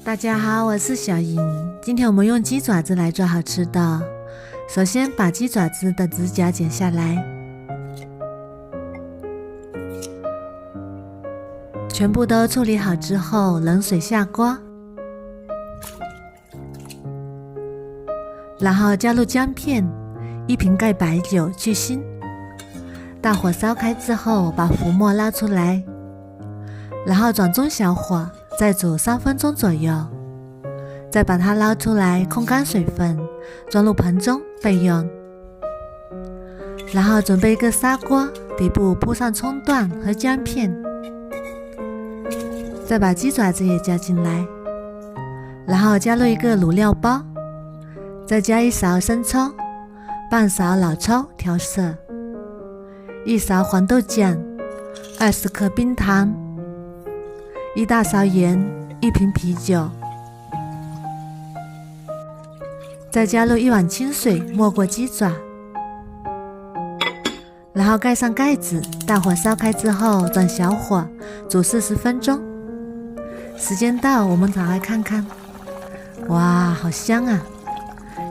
大家好，我是小莹。今天我们用鸡爪子来做好吃的。首先把鸡爪子的指甲剪下来，全部都处理好之后，冷水下锅，然后加入姜片，1瓶盖白酒去腥。大火烧开之后，把浮沫捞出来，然后转中小火，再煮3分钟左右，再把它捞出来，控干水分，装入盆中备用。然后准备一个砂锅，底部铺上葱段和姜片，再把鸡爪子也加进来，然后加入一个卤料包，再加1勺生抽，半勺老抽调色，1勺黄豆酱，20克冰糖，1大勺盐，1瓶啤酒，再加入1碗清水没过鸡爪，然后盖上盖子，大火烧开之后转小火煮40分钟。时间到，我们打开看看，哇，好香啊！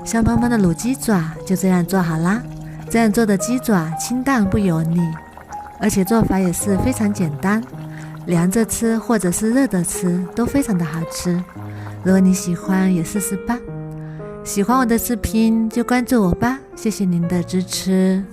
香喷喷的卤鸡爪就这样做好啦。这样做的鸡爪清淡不油腻，而且做法也是非常简单，凉着吃或者是热着吃都非常的好吃。如果你喜欢也试试吧。喜欢我的视频就关注我吧，谢谢您的支持。